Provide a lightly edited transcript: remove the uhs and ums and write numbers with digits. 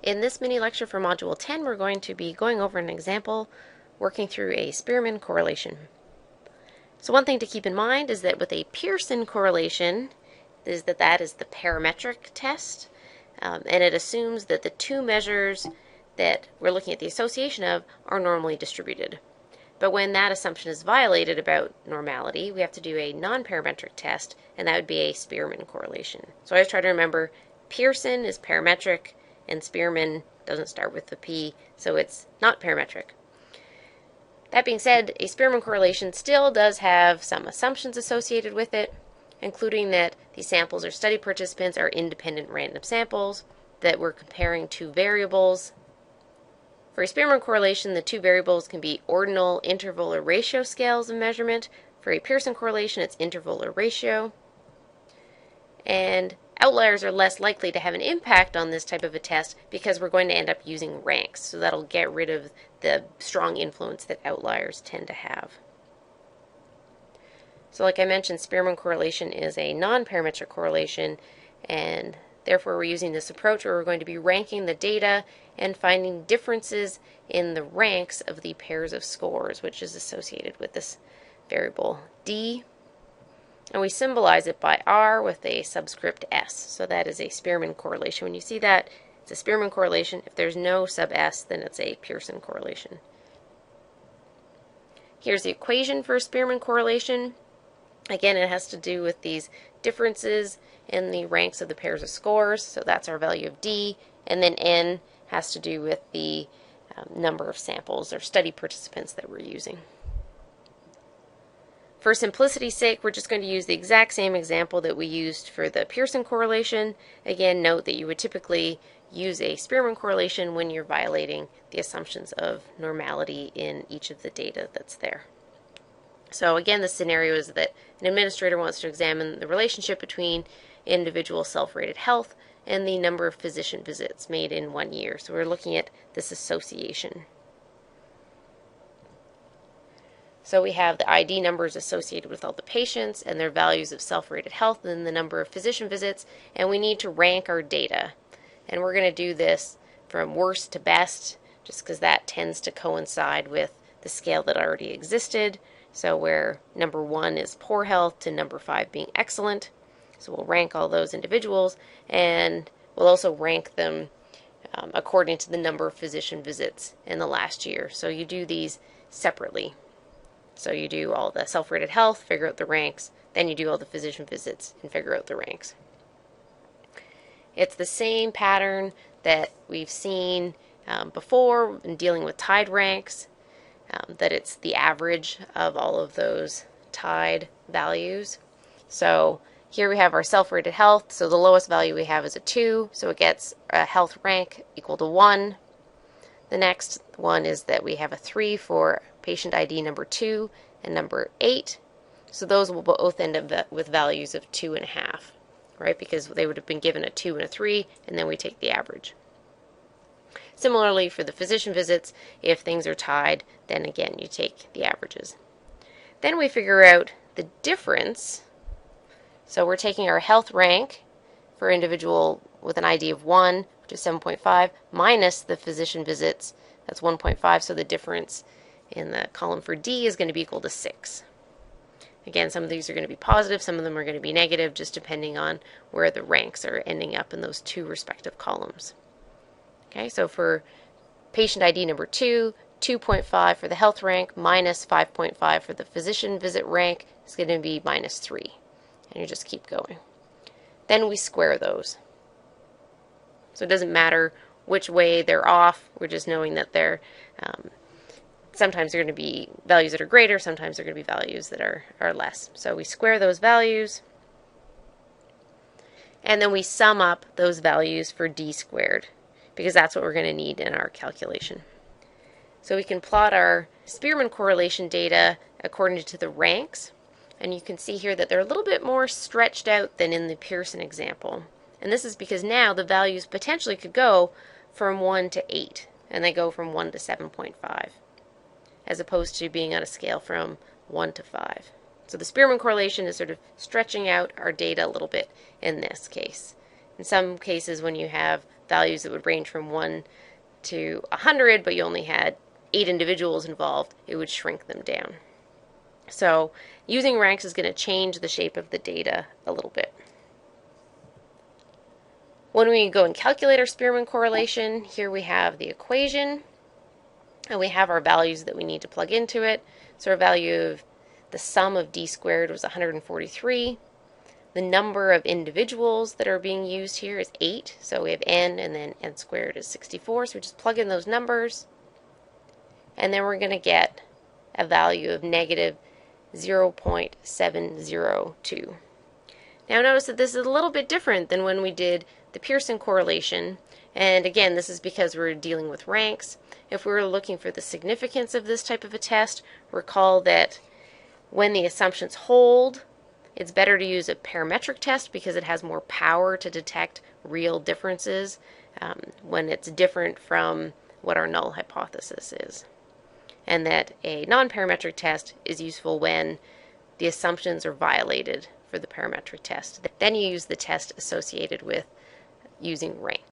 In this mini lecture for Module 10, we're going to be going over an example working through a Spearman correlation. So one thing to keep in mind is that with a Pearson correlation, that is the parametric test, and it assumes that the two measures that we're looking at the association of are normally distributed. But when that assumption is violated about normality, we have to do a non-parametric test, and that would be a Spearman correlation. So I always try to remember Pearson is parametric, and Spearman doesn't start with the P, so it's not parametric. That being said, a Spearman correlation still does have some assumptions associated with it, including that the samples or study participants are independent random samples, that we're comparing two variables. For a Spearman correlation, the two variables can be ordinal, interval, or ratio scales of measurement. For a Pearson correlation, it's interval or ratio. And outliers are less likely to have an impact on this type of a test because we're going to end up using ranks. So that'll get rid of the strong influence that outliers tend to have. So like I mentioned, Spearman correlation is a non-parametric correlation, and therefore we're using this approach where we're going to be ranking the data and finding differences in the ranks of the pairs of scores, which is associated with this variable D. And we symbolize it by R with a subscript S. So that is a Spearman correlation. When you see that, it's a Spearman correlation. If there's no sub S, then it's a Pearson correlation. Here's the equation for a Spearman correlation. Again, it has to do with these differences in the ranks of the pairs of scores. So that's our value of D. And then N has to do with the number of samples or study participants that we're using. For simplicity's sake, we're just going to use the exact same example that we used for the Pearson correlation. Again, note that you would typically use a Spearman correlation when you're violating the assumptions of normality in each of the data that's there. So again, the scenario is that an administrator wants to examine the relationship between individual self-rated health and the number of physician visits made in 1 year. So we're looking at this association. So we have the ID numbers associated with all the patients and their values of self-rated health and the number of physician visits, and we need to rank our data. And we're going to do this from worst to best, just because that tends to coincide with the scale that already existed. So where number 1 is poor health to number 5 being excellent. So we'll rank all those individuals, and we'll also rank them according to the number of physician visits in the last year. So you do these separately. So you do all the self-rated health, figure out the ranks, then you do all the physician visits and figure out the ranks. It's the same pattern that we've seen before in dealing with tied ranks, that it's the average of all of those tied values. So here we have our self-rated health, so the lowest value we have is a 2, so it gets a health rank equal to 1. The next one is that we have a 3 for patient ID number 2 and number 8. So those will both end up with values of 2.5, right? Because they would have been given a 2 and a 3, and then we take the average. Similarly, for the physician visits, if things are tied, then again you take the averages. Then we figure out the difference. So we're taking our health rank for individual with an ID of 1, which is 7.5, minus the physician visits, that's 1.5, so the difference in the column for D is going to be equal to 6. Again, some of these are going to be positive, some of them are going to be negative, just depending on where the ranks are ending up in those two respective columns. Okay, so for patient ID number 2, 2.5 for the health rank, minus 5.5 for the physician visit rank is going to be minus 3. And you just keep going. Then we square those. So it doesn't matter which way they're off, we're just knowing that they're sometimes they're going to be values that are greater, sometimes they're going to be values that are less. So we square those values, and then we sum up those values for D squared, because that's what we're going to need in our calculation. So we can plot our Spearman correlation data according to the ranks, and you can see here that they're a little bit more stretched out than in the Pearson example. And this is because now the values potentially could go from 1 to 8, and they go from 1 to 7.5, as opposed to being on a scale from 1 to 5. So the Spearman correlation is sort of stretching out our data a little bit in this case. In some cases, when you have values that would range from 1 to 100, but you only had 8 individuals involved, it would shrink them down. So using ranks is going to change the shape of the data a little bit. When we go and calculate our Spearman correlation, here we have the equation, and we have our values that we need to plug into it. So our value of the sum of d squared was 143. The number of individuals that are being used here is 8, so we have n, and then n squared is 64, so we just plug in those numbers, and then we're going to get a value of negative 0.702. Now notice that this is a little bit different than when we did the Pearson correlation, and again, this is because we're dealing with ranks. If we were looking for the significance of this type of a test, recall that when the assumptions hold, it's better to use a parametric test because it has more power to detect real differences when it's different from what our null hypothesis is. And that a non-parametric test is useful when the assumptions are violated for the parametric test. Then you use the test associated with using rank.